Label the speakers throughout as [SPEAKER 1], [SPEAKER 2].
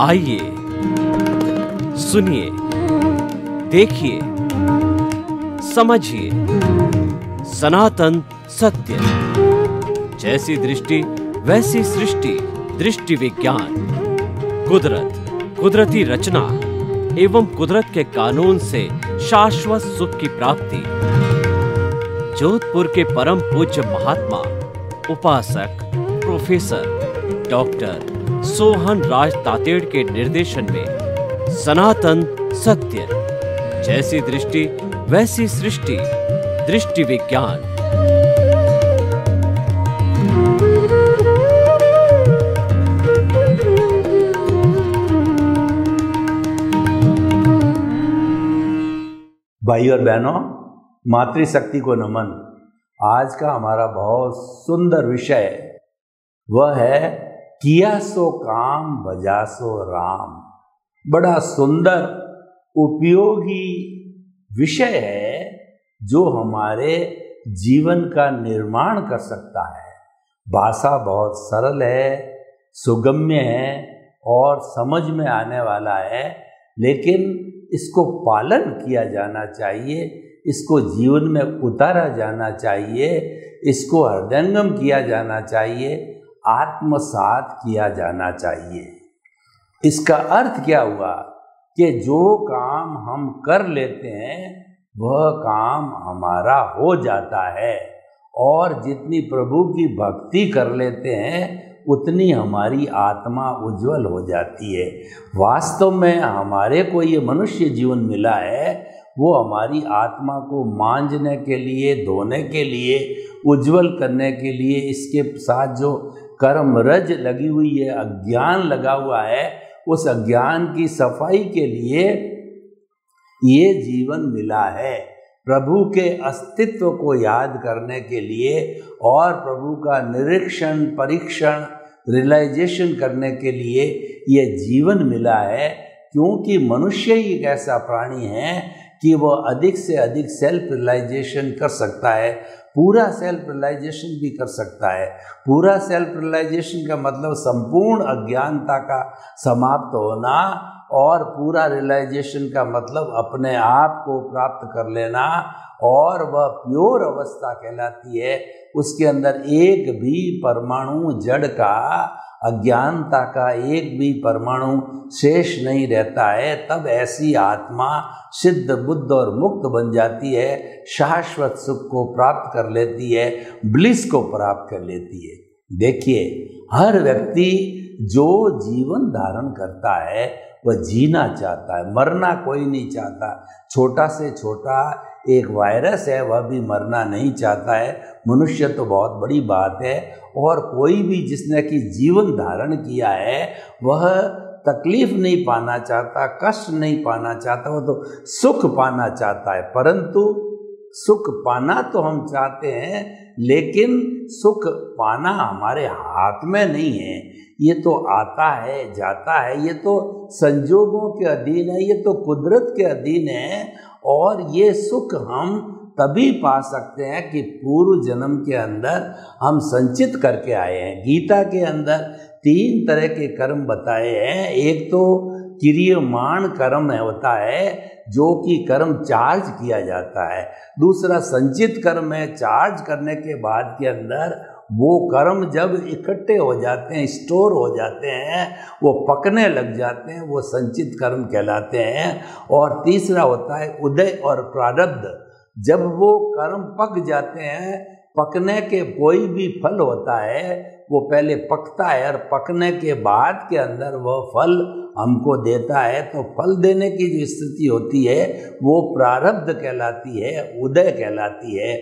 [SPEAKER 1] आइए, सुनिए, देखिए, समझिए सनातन सत्य। जैसी दृष्टि वैसी सृष्टि, दृष्टि विज्ञान। कुदरत, कुदरती रचना एवं कुदरत के कानून से शाश्वत सुख की प्राप्ति। जोधपुर के परम पूज्य महात्मा उपासक प्रोफेसर डॉक्टर सोहन राज तातेड़ के निर्देशन में सनातन सत्य। जैसी दृष्टि वैसी सृष्टि, दृष्टि विज्ञान।
[SPEAKER 2] भाई और बहनों, मातृशक्ति को नमन। आज का हमारा बहुत सुंदर विषय वह है किया सो काम भजा सो राम। बड़ा सुंदर उपयोगी विषय है जो हमारे जीवन का निर्माण कर सकता है। भाषा बहुत सरल है, सुगम्य है और समझ में आने वाला है, लेकिन इसको पालन किया जाना चाहिए, इसको जीवन में उतारा जाना चाहिए, इसको हृदयंगम किया जाना चाहिए, आत्मसात किया जाना चाहिए। इसका अर्थ क्या हुआ कि जो काम हम कर लेते हैं वह काम हमारा हो जाता है, और जितनी प्रभु की भक्ति कर लेते हैं उतनी हमारी आत्मा उज्जवल हो जाती है। वास्तव में हमारे को ये मनुष्य जीवन मिला है वो हमारी आत्मा को मांझने के लिए, धोने के लिए, उज्जवल करने के लिए, इसके साथ जो कर्म रज लगी हुई है, अज्ञान लगा हुआ है, उस अज्ञान की सफाई के लिए ये जीवन मिला है। प्रभु के अस्तित्व को याद करने के लिए और प्रभु का निरीक्षण, परीक्षण, रियलाइजेशन करने के लिए ये जीवन मिला है। क्योंकि मनुष्य ही एक ऐसा प्राणी है कि वह अधिक से अधिक सेल्फ रियलाइजेशन कर सकता है, पूरा सेल्फ रियलाइजेशन भी कर सकता है। पूरा सेल्फ रियलाइजेशन का मतलब संपूर्ण अज्ञानता का समाप्त होना, और पूरा रियलाइजेशन का मतलब अपने आप को प्राप्त कर लेना, और वह प्योर अवस्था कहलाती है। उसके अंदर एक भी परमाणु जड़ का, अज्ञानता का एक भी परमाणु शेष नहीं रहता है। तब ऐसी आत्मा सिद्ध, बुद्ध और मुक्त बन जाती है, शाश्वत सुख को प्राप्त कर लेती है, ब्लिस को प्राप्त कर लेती है। देखिए, हर व्यक्ति जो जीवन धारण करता है वह जीना चाहता है, मरना कोई नहीं चाहता। छोटा से छोटा एक वायरस है वह भी मरना नहीं चाहता है। मनुष्य तो बहुत बड़ी बात है, और कोई भी जिसने कि जीवन धारण किया है वह तकलीफ नहीं पाना चाहता, कष्ट नहीं पाना चाहता, वो तो सुख पाना चाहता है। परंतु सुख पाना तो हम चाहते हैं, लेकिन सुख पाना हमारे हाथ में नहीं है। ये तो आता है, जाता है, ये तो संजोगों के अधीन है, ये तो कुदरत के अधीन है। और ये सुख हम तभी पा सकते हैं कि पूर्व जन्म के अंदर हम संचित करके आए हैं। गीता के अंदर 3 तरह के कर्म बताए हैं। एक तो क्रियमाण कर्म होता है जो कि कर्म चार्ज किया जाता है। दूसरा संचित कर्म है, चार्ज करने के बाद के अंदर वो कर्म जब इकट्ठे हो जाते हैं, स्टोर हो जाते हैं, वो पकने लग जाते हैं, वो संचित कर्म कहलाते हैं। और तीसरा होता है उदय और प्रारब्ध। जब वो कर्म पक जाते हैं, पकने के कोई भी फल होता है वो पहले पकता है, और पकने के बाद के अंदर वह फल हमको देता है। तो फल देने की जो स्थिति होती है वो प्रारब्ध कहलाती है, उदय कहलाती है।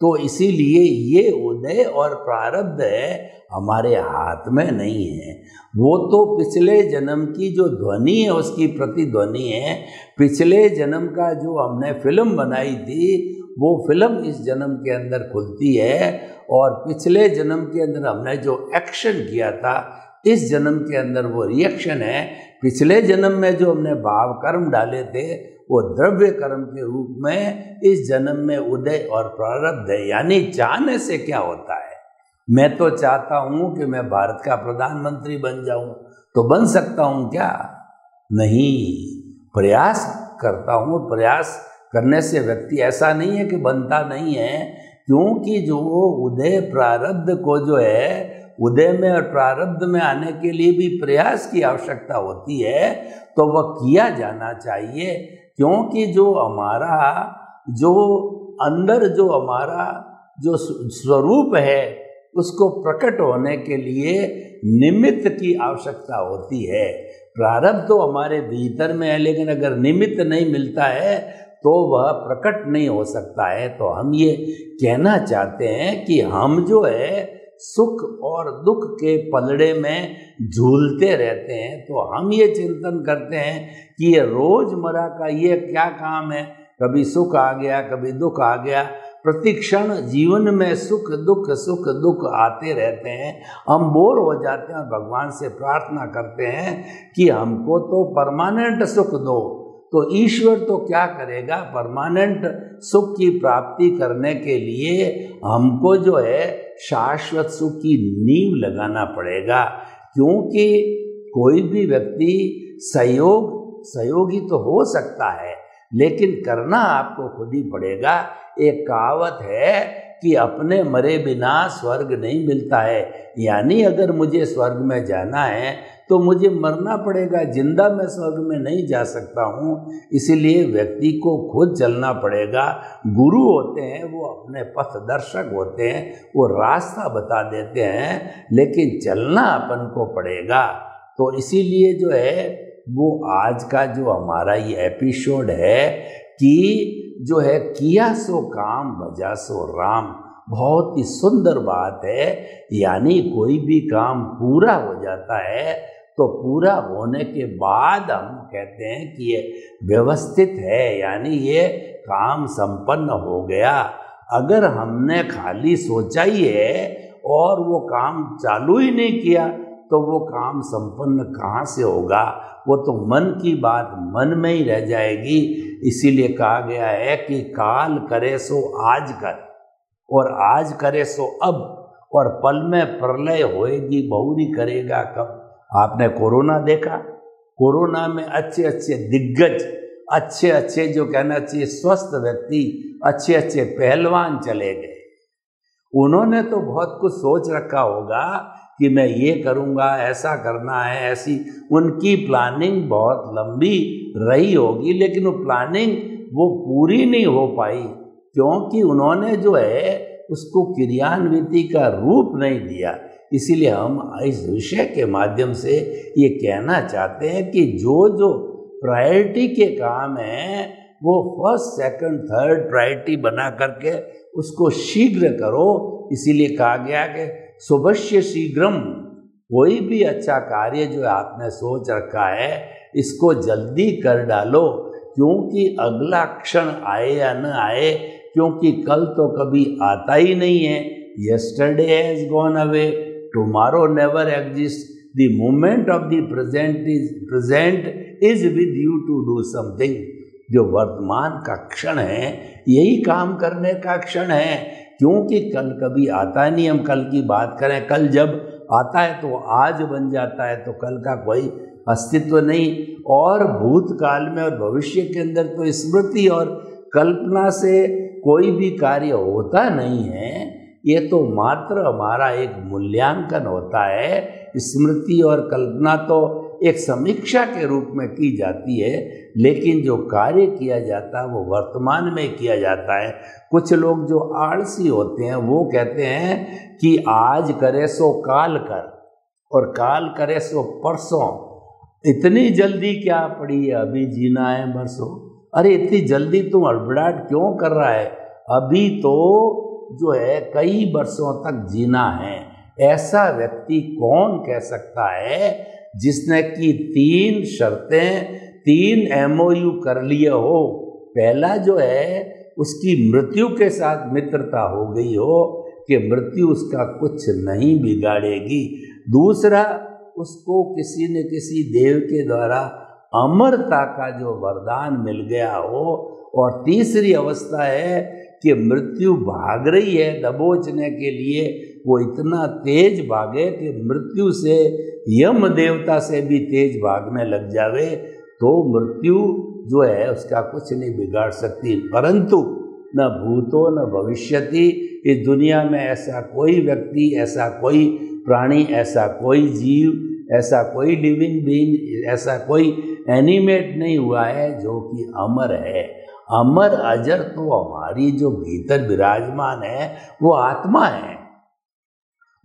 [SPEAKER 2] तो इसीलिए ये उदय और प्रारब्ध है हमारे हाथ में नहीं है। वो तो पिछले जन्म की जो ध्वनि है उसकी प्रतिध्वनि है। पिछले जन्म का जो हमने फिल्म बनाई थी वो फिल्म इस जन्म के अंदर खुलती है, और पिछले जन्म के अंदर हमने जो एक्शन किया था इस जन्म के अंदर वो रिएक्शन है। पिछले जन्म में जो हमने भाव कर्म डाले थे वो द्रव्य कर्म के रूप में इस जन्म में उदय और प्रारब्ध है। यानी चाहने से क्या होता है, मैं तो चाहता हूं कि मैं भारत का प्रधानमंत्री बन जाऊं, तो बन सकता हूं क्या? नहीं, प्रयास करता हूं। प्रयास करने से व्यक्ति ऐसा नहीं है कि बनता नहीं है, क्योंकि जो उदय प्रारब्ध को जो है, उदय में और प्रारब्ध में आने के लिए भी प्रयास की आवश्यकता होती है, तो वह किया जाना चाहिए। क्योंकि जो हमारा जो अंदर जो हमारा जो स्वरूप है, उसको प्रकट होने के लिए निमित्त की आवश्यकता होती है। प्रारब्ध तो हमारे भीतर में है, लेकिन अगर निमित्त नहीं मिलता है तो वह प्रकट नहीं हो सकता है। तो हम ये कहना चाहते हैं कि हम जो है सुख और दुख के पलड़े में झूलते रहते हैं। तो हम ये चिंतन करते हैं कि ये रोजमर्रा का ये क्या काम है, कभी सुख आ गया, कभी दुख आ गया, प्रतिक्षण जीवन में सुख दुख आते रहते हैं। हम बोर हो जाते हैं और भगवान से प्रार्थना करते हैं कि हमको तो परमानेंट सुख दो। तो ईश्वर तो क्या करेगा, परमानेंट सुख की प्राप्ति करने के लिए हमको जो है शाश्वत सुख की नींव लगाना पड़ेगा। क्योंकि कोई भी व्यक्ति सहयोगी तो हो सकता है, लेकिन करना आपको खुद ही पड़ेगा। एक कहावत है कि अपने मरे बिना स्वर्ग नहीं मिलता है, यानी अगर मुझे स्वर्ग में जाना है तो मुझे मरना पड़ेगा, जिंदा मैं स्वर्ग में नहीं जा सकता हूँ। इसीलिए व्यक्ति को खुद चलना पड़ेगा। गुरु होते हैं वो अपने पथ दर्शक होते हैं, वो रास्ता बता देते हैं, लेकिन चलना अपन को पड़ेगा। तो इसीलिए जो है वो आज का जो हमारा ये एपिसोड है कि जो है किया सो काम भजा सो राम, बहुत ही सुंदर बात है। यानी कोई भी काम पूरा हो जाता है तो पूरा होने के बाद हम कहते हैं कि ये व्यवस्थित है, यानी ये काम संपन्न हो गया। अगर हमने खाली सोचा ही है और वो काम चालू ही नहीं किया तो वो काम संपन्न कहाँ से होगा? वो तो मन की बात मन में ही रह जाएगी। इसीलिए कहा गया है कि काल करे सो आज कर, और आज करे सो अब, और पल में प्रलय होएगी बहुरी करेगा कब। आपने कोरोना देखा, कोरोना में अच्छे अच्छे दिग्गज, अच्छे अच्छे जो कहना चाहिए स्वस्थ व्यक्ति, अच्छे अच्छे पहलवान चले गए। उन्होंने तो बहुत कुछ सोच रखा होगा कि मैं ये करूँगा, ऐसा करना है, ऐसी उनकी प्लानिंग बहुत लंबी रही होगी, लेकिन वो प्लानिंग वो पूरी नहीं हो पाई, क्योंकि उन्होंने जो है उसको क्रियान्विति का रूप नहीं दिया। इसीलिए हम इस विषय के माध्यम से ये कहना चाहते हैं कि जो जो प्रायोरिटी के काम हैं वो फर्स्ट सेकंड थर्ड प्रायोरिटी बना करके उसको शीघ्र करो। इसीलिए कहा गया कि शुभस्य शीघ्रम, कोई भी अच्छा कार्य जो आपने सोच रखा है इसको जल्दी कर डालो, क्योंकि अगला क्षण आए या न आए, क्योंकि कल तो कभी आता ही नहीं है। Yesterday has gone away, tomorrow never exists. The moment of the present is with you to do something. जो वर्तमान का क्षण है यही काम करने का क्षण है, क्योंकि कल कभी आता नहीं। हम कल की बात करें, कल जब आता है तो आज बन जाता है, तो कल का कोई अस्तित्व नहीं। और भूतकाल में और भविष्य के अंदर तो स्मृति और कल्पना से कोई भी कार्य होता नहीं है, ये तो मात्र हमारा एक मूल्यांकन होता है। स्मृति और कल्पना तो एक समीक्षा के रूप में की जाती है, लेकिन जो कार्य किया जाता है वो वर्तमान में किया जाता है। कुछ लोग जो आलसी होते हैं वो कहते हैं कि आज करे सो काल कर, और काल करे सो परसों। इतनी जल्दी क्या पड़ी है, अभी जीना है बरसों। अरे इतनी जल्दी तुम हड़बड़ाहट क्यों कर रहा है? अभी तो जो है कई वर्षों तक जीना है। ऐसा व्यक्ति कौन कह सकता है जिसने कि 3 शर्तें 3 MOU कर लिए हो? पहला जो है उसकी मृत्यु के साथ मित्रता हो गई हो कि मृत्यु उसका कुछ नहीं बिगाड़ेगी। दूसरा, उसको किसी न किसी देव के द्वारा अमरता का जो वरदान मिल गया हो। और तीसरी अवस्था है कि मृत्यु भाग रही है दबोचने के लिए, वो इतना तेज भागे कि मृत्यु से, यम देवता से भी तेज भागने लग जावे तो मृत्यु जो है उसका कुछ नहीं बिगाड़ सकती। परंतु न भूतो न भविष्यति, इस दुनिया में ऐसा कोई व्यक्ति, ऐसा कोई प्राणी, ऐसा कोई जीव, ऐसा कोई लिविंग बीइंग, ऐसा कोई एनिमेट नहीं हुआ है जो कि अमर है। अमर अजर तो हमारी जो भीतर विराजमान है वो आत्मा है।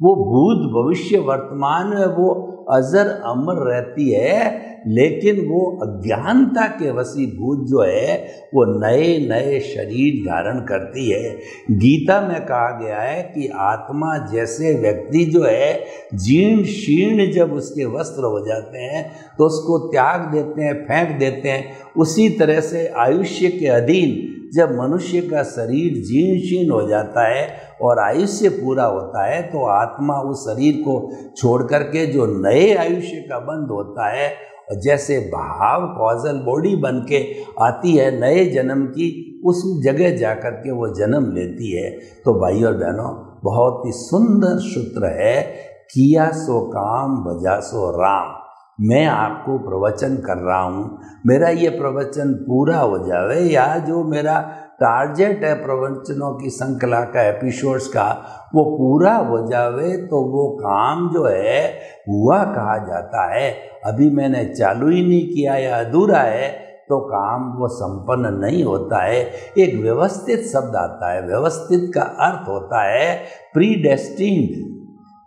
[SPEAKER 2] वो भूत भविष्य वर्तमान में वो अजर अमर रहती है, लेकिन वो अज्ञानता के वशीभूत जो है वो नए नए शरीर धारण करती है। गीता में कहा गया है कि आत्मा जैसे व्यक्ति जो है जीर्ण शीर्ण जब उसके वस्त्र हो जाते हैं तो उसको त्याग देते हैं, फेंक देते हैं, उसी तरह से आयुष्य के अधीन जब मनुष्य का शरीर जीर्ण शीर्ण हो जाता है और आयुष्य पूरा होता है तो आत्मा उस शरीर को छोड़ करके जो नए आयुष्य का बंध होता है, जैसे भाव कॉजल बॉडी बन के आती है नए जन्म की, उस जगह जा कर के वो जन्म लेती है। तो भाई और बहनों, बहुत ही सुंदर सूत्र है, किया सो काम भजा सो राम। मैं आपको प्रवचन कर रहा हूँ, मेरा ये प्रवचन पूरा हो जावे, या जो मेरा टारगेट है प्रवचनों की श्रृंखला का, एपिसोड्स का, वो पूरा हो जावे तो वो काम जो है हुआ कहा जाता है। अभी मैंने चालू ही नहीं किया या अधूरा है तो काम वो संपन्न नहीं होता है। एक व्यवस्थित शब्द आता है, व्यवस्थित का अर्थ होता है प्रीडेस्टिन्ड,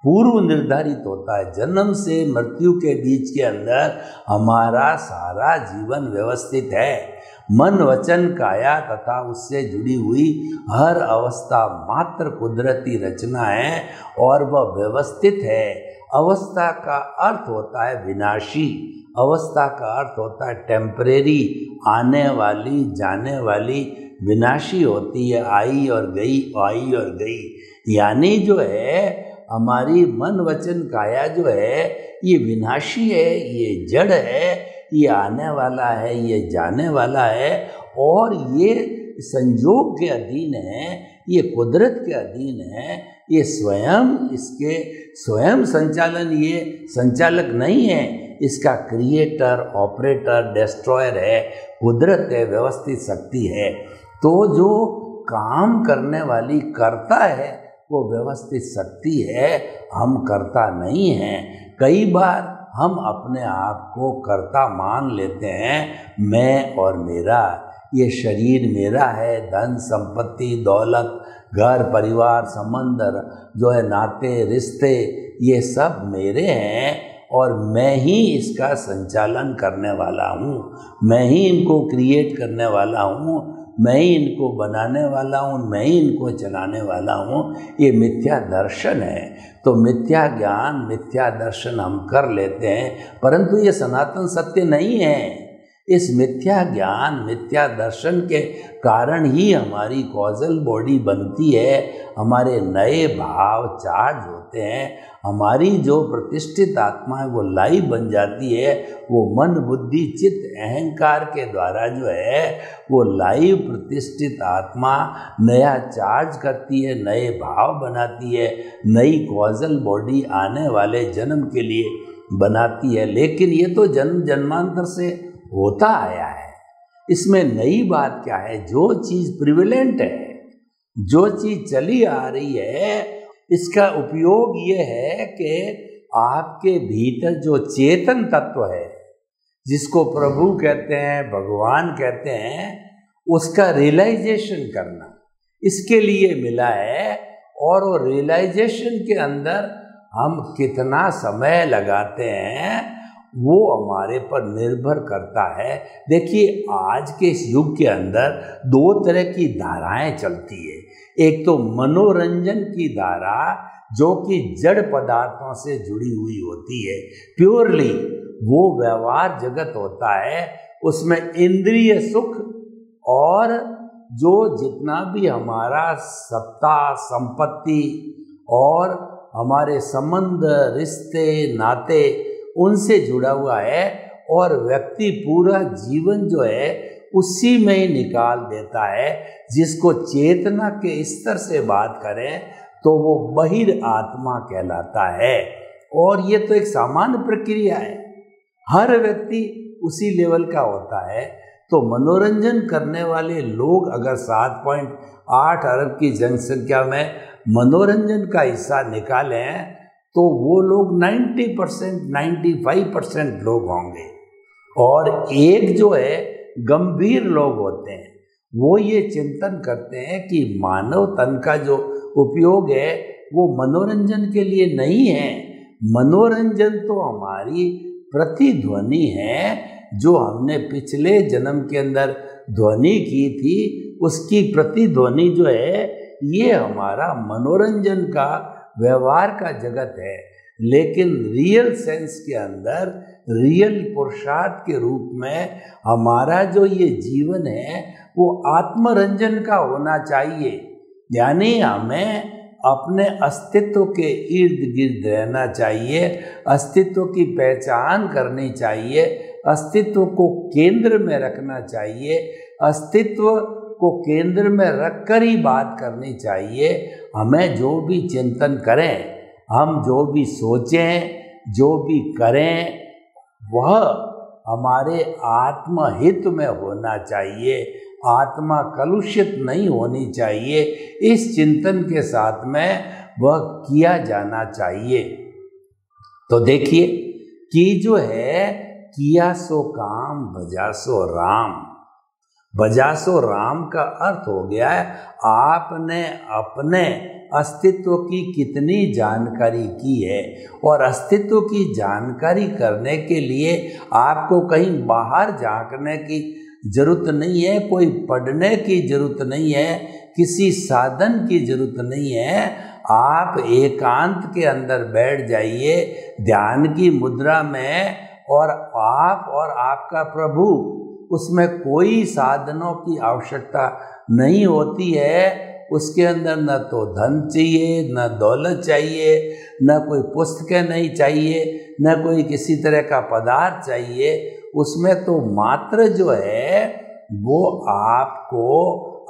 [SPEAKER 2] पूर्व निर्धारित होता है। जन्म से मृत्यु के बीच के अंदर हमारा सारा जीवन व्यवस्थित है। मन वचन काया तथा उससे जुड़ी हुई हर अवस्था मात्र कुदरती रचना है और वह व्यवस्थित है। अवस्था का अर्थ होता है विनाशी, अवस्था का अर्थ होता है टेम्परेरी, आने वाली जाने वाली, विनाशी होती है, आई और गई, आई और गई। यानी जो है हमारी मन वचन काया जो है ये विनाशी है, ये जड़ है, ये आने वाला है, ये जाने वाला है और ये संयोग के अधीन है, ये कुदरत के अधीन है। ये स्वयं, इसके स्वयं संचालन, ये संचालक नहीं है, इसका क्रिएटर, ऑपरेटर, डिस्ट्रॉयर है, कुदरत है, व्यवस्थित शक्ति है। तो जो काम करने वाली कर्ता है वो व्यवस्थित शक्ति है, हम कर्ता नहीं हैं। कई बार हम अपने आप को कर्ता मान लेते हैं, मैं और मेरा, ये शरीर मेरा है, धन संपत्ति दौलत घर परिवार संबंध जो है नाते रिश्ते ये सब मेरे हैं और मैं ही इसका संचालन करने वाला हूँ, मैं ही इनको क्रिएट करने वाला हूँ, मैं ही इनको बनाने वाला हूँ, मैं ही इनको चलाने वाला हूँ। ये मिथ्या दर्शन है। तो मिथ्या ज्ञान, मिथ्या दर्शन हम कर लेते हैं, परंतु ये सनातन सत्य नहीं है। इस मिथ्या ज्ञान, मिथ्या दर्शन के कारण ही हमारी कॉजल बॉडी बनती है, हमारे नए भाव चार्ज होते हैं, हमारी जो प्रतिष्ठित आत्मा है वो लाइव बन जाती है। वो मन बुद्धि चित्त अहंकार के द्वारा जो है वो लाइव प्रतिष्ठित आत्मा नया चार्ज करती है, नए भाव बनाती है, नई कॉजल बॉडी आने वाले जन्म के लिए बनाती है। लेकिन ये तो जन्म जन्मांतर से होता आया है। इसमें नई बात क्या है? जो चीज़ प्रिविलेंट है, जो चीज़ चली आ रही है, इसका उपयोग ये है कि आपके भीतर जो चेतन तत्व है, जिसको प्रभु कहते हैं, भगवान कहते हैं, उसका रियलाइजेशन करना इसके लिए मिला है। और वो रियलाइजेशन के अंदर हम कितना समय लगाते हैं वो हमारे पर निर्भर करता है। देखिए, आज के इस युग के अंदर दो तरह की धाराएं चलती है। एक तो मनोरंजन की धारा जो कि जड़ पदार्थों से जुड़ी हुई होती है, प्योरली वो व्यवहार जगत होता है, उसमें इंद्रिय सुख और जो जितना भी हमारा सत्ता संपत्ति और हमारे संबंध रिश्ते नाते उनसे जुड़ा हुआ है और व्यक्ति पूरा जीवन जो है उसी में ही निकाल देता है। जिसको चेतना के स्तर से बात करें तो वो बहिर आत्मा कहलाता है। और ये तो एक सामान्य प्रक्रिया है, हर व्यक्ति उसी लेवल का होता है। तो मनोरंजन करने वाले लोग अगर 7.8 अरब की जनसंख्या में मनोरंजन का हिस्सा निकालें तो वो लोग 90%, 95% लोग होंगे। और एक जो है गंभीर लोग होते हैं, वो ये चिंतन करते हैं कि मानव तन का जो उपयोग है वो मनोरंजन के लिए नहीं है। मनोरंजन तो हमारी प्रतिध्वनि है, जो हमने पिछले जन्म के अंदर ध्वनि की थी, उसकी प्रतिध्वनि जो है ये हमारा मनोरंजन का व्यवहार का जगत है। लेकिन रियल सेंस के अंदर, रियल पुरुषार्थ के रूप में हमारा जो ये जीवन है वो आत्मरंजन का होना चाहिए। यानी हमें अपने अस्तित्व के इर्द गिर्द रहना चाहिए, अस्तित्व की पहचान करनी चाहिए, अस्तित्व को केंद्र में रखना चाहिए, अस्तित्व को केंद्र में रखकर ही बात करनी चाहिए। हमें जो भी चिंतन करें, हम जो भी सोचें, जो भी करें, वह हमारे आत्महित में होना चाहिए, आत्मा कलुषित नहीं होनी चाहिए। इस चिंतन के साथ में वह किया जाना चाहिए। तो देखिए कि जो है किया सो काम भजा सो राम। भजा सो राम का अर्थ हो गया है आपने अपने अस्तित्व की कितनी जानकारी की है। और अस्तित्व की जानकारी करने के लिए आपको कहीं बाहर झांकने की जरूरत नहीं है, कोई पढ़ने की जरूरत नहीं है, किसी साधन की जरूरत नहीं है। आप एकांत के अंदर बैठ जाइए ध्यान की मुद्रा में, और आप और आपका प्रभु, उसमें कोई साधनों की आवश्यकता नहीं होती है। उसके अंदर न तो धन चाहिए, न दौलत चाहिए, न कोई पुस्तकें नहीं चाहिए, न कोई किसी तरह का पदार्थ चाहिए। उसमें तो मात्र जो है वो आपको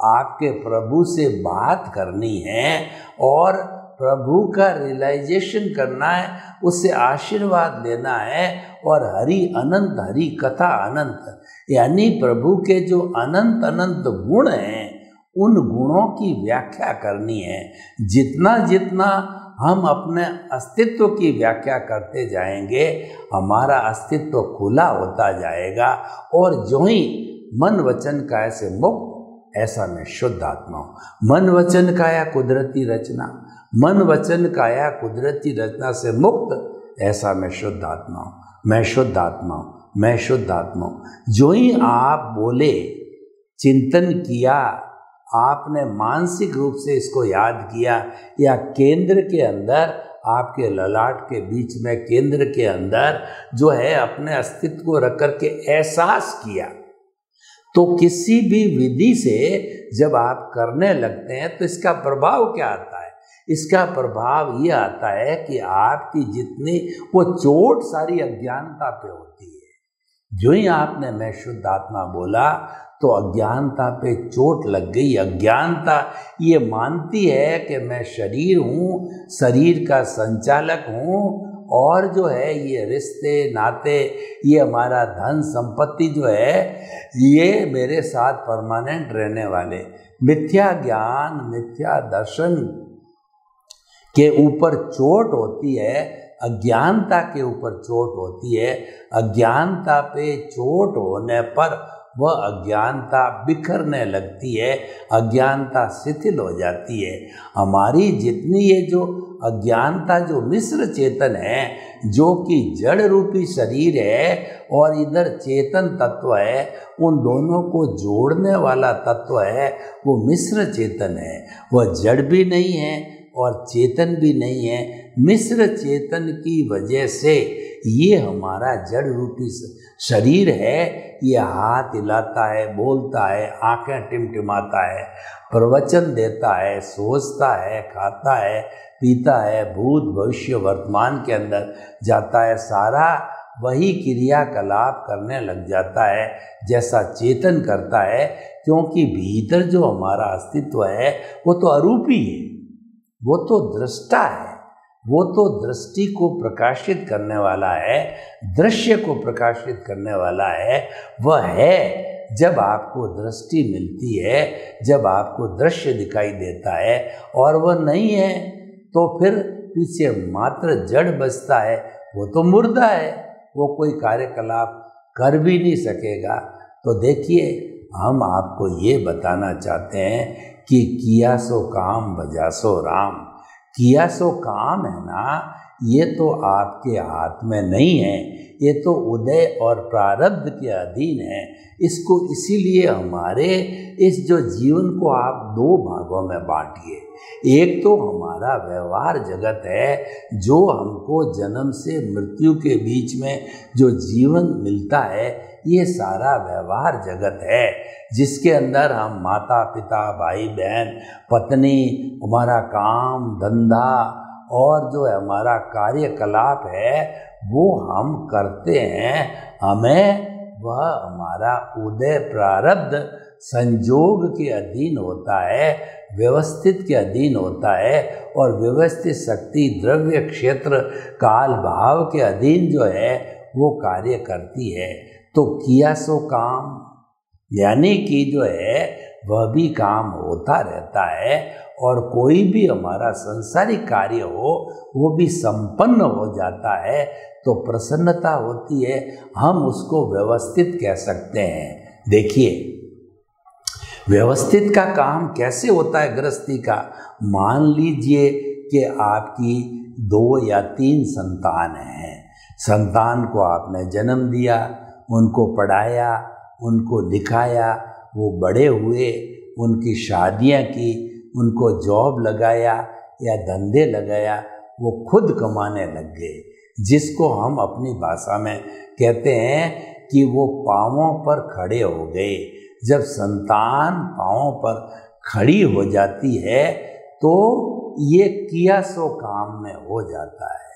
[SPEAKER 2] आपके प्रभु से बात करनी है और प्रभु का रियलाइजेशन करना है, उससे आशीर्वाद लेना है। और हरि अनंत, हरि कथा अनंत, यानी प्रभु के जो अनंत अनंत गुण हैं उन गुणों की व्याख्या करनी है। जितना जितना हम अपने अस्तित्व की व्याख्या करते जाएंगे हमारा अस्तित्व खुला होता जाएगा। और जो ही मन वचन काया से मुक्त, ऐसा मैं शुद्ध आत्मा हूँ। मन वचन काया कुदरती रचना, मन वचन काया कुदरती रचना से मुक्त, ऐसा मैं शुद्ध आत्मा हूँ, मैं शुद्ध आत्मा हूँ, मैं शुद्ध आत्मा हूँ। जो ही आप बोले, चिंतन किया, आपने मानसिक रूप से इसको याद किया, या केंद्र के अंदर आपके ललाट के बीच में केंद्र के अंदर जो है अपने अस्तित्व को रख कर के एहसास किया, तो किसी भी विधि से जब आप करने लगते हैं तो इसका प्रभाव क्या आता है? इसका प्रभाव ये आता है कि आपकी जितनी वो चोट सारी अज्ञानता पे होती है। जो ही आपने मैं शुद्ध आत्मा बोला तो अज्ञानता पे चोट लग गई। अज्ञानता ये मानती है कि मैं शरीर हूँ, शरीर का संचालक हूँ, और जो है ये रिश्ते नाते, ये हमारा धन संपत्ति जो है ये मेरे साथ परमानेंट रहने वाले। मिथ्या ज्ञान, मिथ्या दर्शन के ऊपर चोट होती है, अज्ञानता के ऊपर चोट होती है। अज्ञानता पे चोट होने पर वह अज्ञानता बिखरने लगती है, अज्ञानता शिथिल हो जाती है। हमारी जितनी ये जो अज्ञानता, जो मिश्र चेतन है, जो कि जड़ रूपी शरीर है और इधर चेतन तत्व है, उन दोनों को जोड़ने वाला तत्व है वो मिश्र चेतन है। वह जड़ भी नहीं है और चेतन भी नहीं है। मिश्र चेतन की वजह से ये हमारा जड़ रूपी शरीर है, ये हाथ हिलाता है, बोलता है, आंखें टिमटिमाता है, प्रवचन देता है, सोचता है, खाता है, पीता है, भूत भविष्य वर्तमान के अंदर जाता है, सारा वही क्रियाकलाप करने लग जाता है जैसा चेतन करता है। क्योंकि भीतर जो हमारा अस्तित्व है वो तो अरूपी है, वो तो दृष्टा है, वो तो दृष्टि को प्रकाशित करने वाला है, दृश्य को प्रकाशित करने वाला है। वह है जब आपको दृष्टि मिलती है, जब आपको दृश्य दिखाई देता है, और वह नहीं है तो फिर पीछे मात्र जड़ बचता है, वो तो मुर्दा है, वो कोई कार्यकलाप कर भी नहीं सकेगा। तो देखिए, हम आपको ये बताना चाहते हैं कि किया सो काम भजा सो राम। किया सो काम है ना, ये तो आपके हाथ में नहीं है, ये तो उदय और प्रारब्ध के अधीन है। इसको इसीलिए हमारे इस जो जीवन को आप दो भागों में बांटिए। एक तो हमारा व्यवहार जगत है, जो हमको जन्म से मृत्यु के बीच में जो जीवन मिलता है, ये सारा व्यवहार जगत है, जिसके अंदर हम माता पिता भाई बहन पत्नी, हमारा काम धंधा और जो है हमारा कार्यकलाप है वो हम करते हैं। हमें वह हमारा उदय प्रारब्ध संजोग के अधीन होता है, व्यवस्थित के अधीन होता है, और व्यवस्थित शक्ति द्रव्य क्षेत्र काल भाव के अधीन जो है वो कार्य करती है। तो किया सो काम यानी कि जो है वह भी काम होता रहता है, और कोई भी हमारा संसारिक कार्य हो वो भी संपन्न हो जाता है, तो प्रसन्नता होती है, हम उसको व्यवस्थित कह सकते हैं। देखिए, व्यवस्थित का काम कैसे होता है गृहस्थी का। मान लीजिए कि आपकी 2 या 3 संतान हैं, संतान को आपने जन्म दिया, उनको पढ़ाया, उनको लिखाया, वो बड़े हुए, उनकी शादियां की, उनको जॉब लगाया या धंधे लगाया, वो खुद कमाने लग गए, जिसको हम अपनी भाषा में कहते हैं कि वो पांवों पर खड़े हो गए। जब संतान पांवों पर खड़ी हो जाती है तो ये किया सो काम में हो जाता है,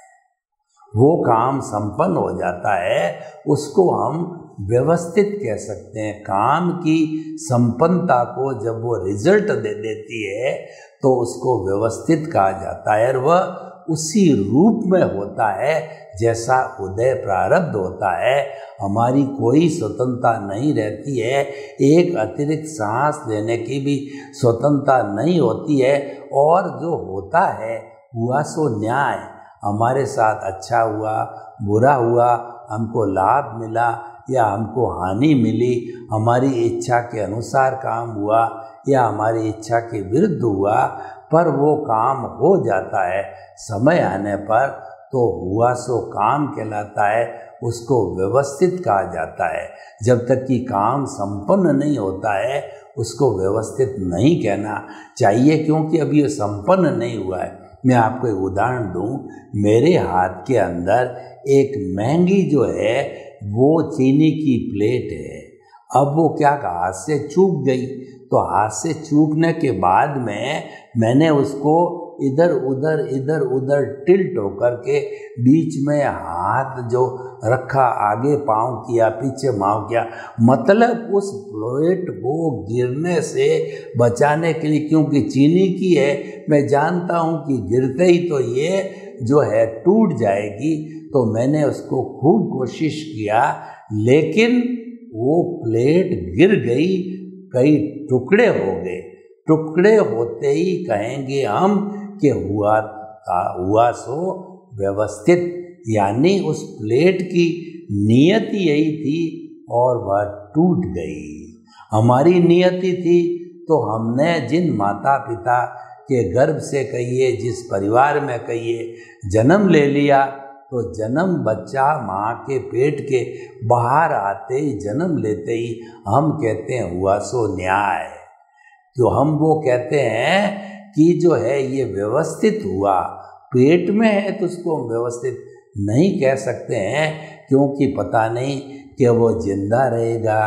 [SPEAKER 2] वो काम संपन्न हो जाता है, उसको हम व्यवस्थित कह सकते हैं। काम की संपन्नता को जब वो रिजल्ट दे देती है तो उसको व्यवस्थित कहा जाता है, और वह उसी रूप में होता है जैसा उदय प्रारब्ध होता है। हमारी कोई स्वतंत्रता नहीं रहती है, एक अतिरिक्त सांस लेने की भी स्वतंत्रता नहीं होती है, और जो होता है हुआ सो न्याय। हमारे साथ अच्छा हुआ बुरा हुआ, हमको लाभ मिला या हमको हानि मिली, हमारी इच्छा के अनुसार काम हुआ या हमारी इच्छा के विरुद्ध हुआ, पर वो काम हो जाता है समय आने पर, तो हुआ सो काम कहलाता है, उसको व्यवस्थित कहा जाता है। जब तक कि काम संपन्न नहीं होता है उसको व्यवस्थित नहीं कहना चाहिए, क्योंकि अभी ये संपन्न नहीं हुआ है। मैं आपको एक उदाहरण दूं, मेरे हाथ के अंदर एक महंगी जो है वो चीनी की प्लेट है। अब वो क्या हाथ से चूक गई, तो हाथ से चूकने के बाद में मैंने उसको इधर उधर टिल्ट होकर के बीच में हाथ जो रखा, आगे पाँव किया पीछे पाँव किया, मतलब उस प्लेट को गिरने से बचाने के लिए, क्योंकि चीनी की है, मैं जानता हूँ कि गिरते ही तो ये जो है टूट जाएगी, तो मैंने उसको खूब कोशिश किया, लेकिन वो प्लेट गिर गई, कई टुकड़े हो गए। टुकड़े होते ही कहेंगे हम कि हुआ सो व्यवस्थित, यानी उस प्लेट की नियति यही थी और वह टूट गई। हमारी नियति थी तो हमने जिन माता पिता के गर्भ से कहिए, जिस परिवार में कहिए जन्म ले लिया, तो जन्म बच्चा माँ के पेट के बाहर आते ही, जन्म लेते ही हम कहते हैं हुआ सो न्याय। तो हम वो कहते हैं कि जो है ये व्यवस्थित हुआ, पेट में है तो उसको हम व्यवस्थित नहीं कह सकते हैं, क्योंकि पता नहीं कि वो जिंदा रहेगा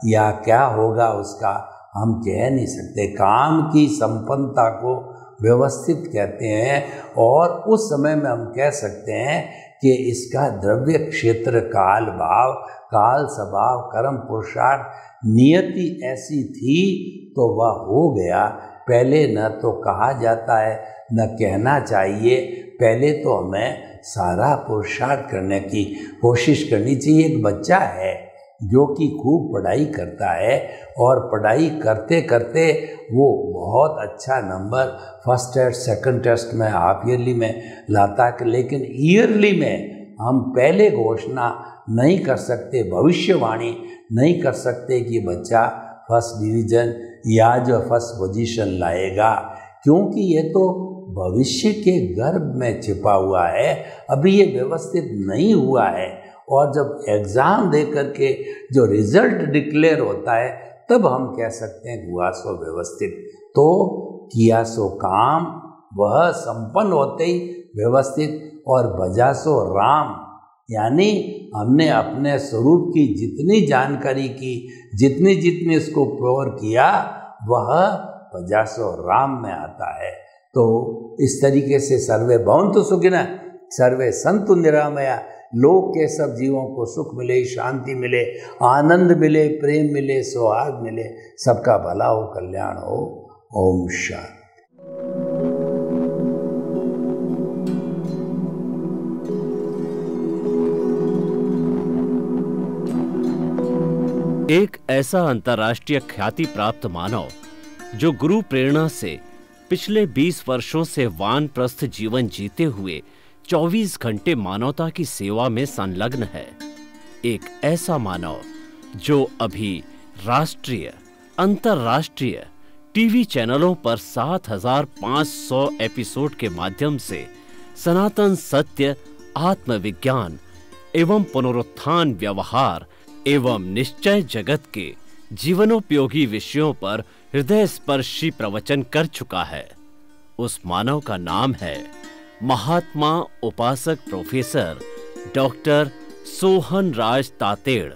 [SPEAKER 2] या क्या होगा उसका, हम कह नहीं सकते। काम की संपन्नता को व्यवस्थित कहते हैं, और उस समय में हम कह सकते हैं कि इसका द्रव्य क्षेत्र काल भाव, काल स्वभाव, कर्म पुरुषार्थ, नियति ऐसी थी तो वह हो गया। पहले न तो कहा जाता है न कहना चाहिए, पहले तो हमें सारा पुरुषार्थ करने की कोशिश करनी चाहिए। एक बच्चा है जो कि खूब पढ़ाई करता है और पढ़ाई करते करते वो बहुत अच्छा number first test, second test में, हाफ ईयरली में लाता है, लेकिन ईयरली में हम पहले घोषणा नहीं कर सकते, भविष्यवाणी नहीं कर सकते कि बच्चा फर्स्ट डिवीज़न या जो फर्स्ट पोजीशन लाएगा, क्योंकि ये तो भविष्य के गर्भ में छिपा हुआ है, अभी ये व्यवस्थित नहीं हुआ है। और जब एग्ज़ाम दे करके जो रिजल्ट डिक्लेयर होता है तब हम कह सकते हैं हुआ सो व्यवस्थित। तो किया सो काम, वह संपन्न होते ही व्यवस्थित, और भजा सो राम, यानी हमने अपने स्वरूप की जितनी जानकारी की, जितनी जितनी इसको प्योर किया, वह भजा सो राम में आता है। तो इस तरीके से सर्वे भवन्तु सुखिनः, सर्वे सन्तु निरामया, लोक के सब जीवों को सुख मिले, शांति मिले, आनंद मिले, प्रेम मिले, सौहार्द मिले, सबका भला हो, कल्याण हो। ओम शांति।
[SPEAKER 1] एक ऐसा अंतर्राष्ट्रीय ख्याति प्राप्त मानव जो गुरु प्रेरणा से पिछले 20 वर्षों से वानप्रस्थ जीवन जीते हुए 24 घंटे मानवता की सेवा में संलग्न है। एक ऐसा मानव जो अभी राष्ट्रीय, अंतर्राष्ट्रीय टीवी चैनलों पर 7,500 एपिसोड के माध्यम से सनातन सत्य, आत्मविज्ञान एवं पुनरुत्थान, व्यवहार एवं निश्चय जगत के जीवनोपयोगी विषयों पर हृदय स्पर्शी प्रवचन कर चुका है। उस मानव का नाम है महात्मा उपासक प्रोफेसर डॉक्टर सोहन राज तातेड़।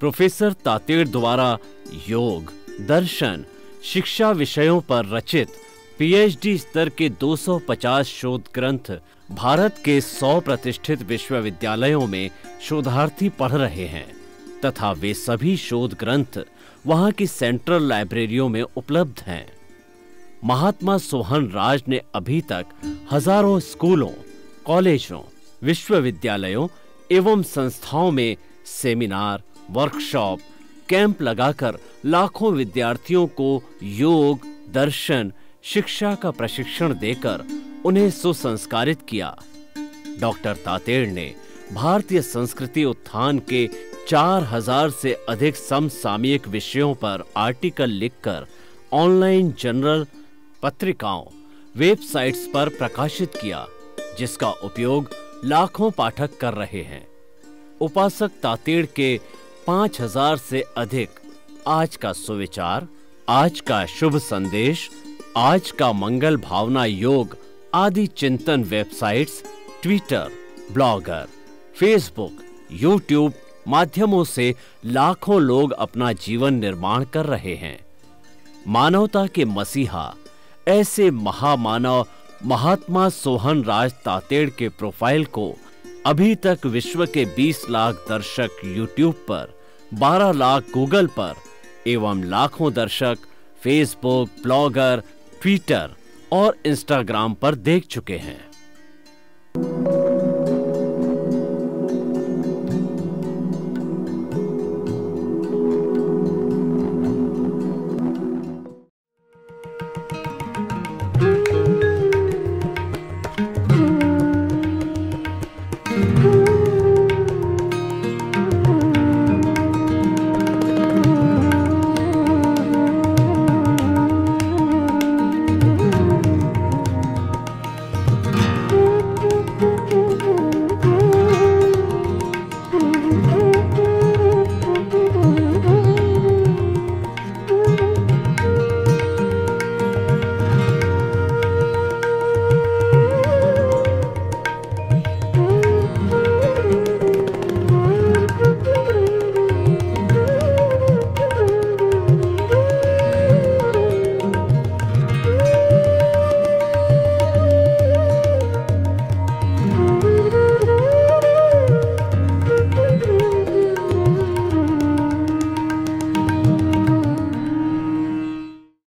[SPEAKER 1] प्रोफेसर तातेड़ द्वारा योग, दर्शन, शिक्षा विषयों पर रचित पीएचडी स्तर के 250 शोध ग्रंथ भारत के 100 प्रतिष्ठित विश्वविद्यालयों में शोधार्थी पढ़ रहे हैं तथा वे सभी शोध ग्रंथ वहां की सेंट्रल लाइब्रेरियों में उपलब्ध हैं। महात्मा सोहन राज ने अभी तक हजारों स्कूलों, कॉलेजों, विश्वविद्यालयों एवं संस्थाओं में सेमिनार, वर्कशॉप, कैंप लगाकर लाखों विद्यार्थियों को योग, दर्शन, शिक्षा का प्रशिक्षण देकर उन्हें सुसंस्कारित किया। डॉक्टर तातेड़ ने भारतीय संस्कृति उत्थान के 4000 से अधिक समसामयिक विषयों पर आर्टिकल लिखकर ऑनलाइन जर्नल, पत्रिकाओं, वेबसाइट्स पर प्रकाशित किया, जिसका उपयोग लाखों पाठक कर रहे हैं। उपासक तातेड़ के 5000 से अधिक आज का सुविचार, आज का शुभ संदेश, आज का मंगल भावना योग आदि चिंतन websites, Twitter, blogger, Facebook, YouTube माध्यमों से लाखों लोग अपना जीवन निर्माण कर रहे हैं। मानवता के मसीहा ऐसे महामानव महात्मा सोहन राज तातेड़ के प्रोफाइल को अभी तक विश्व के 20 लाख दर्शक यूट्यूब पर, 12 लाख गूगल पर एवं लाखों दर्शक फेसबुक, ब्लॉगर, ट्विटर और इंस्टाग्राम पर देख चुके हैं।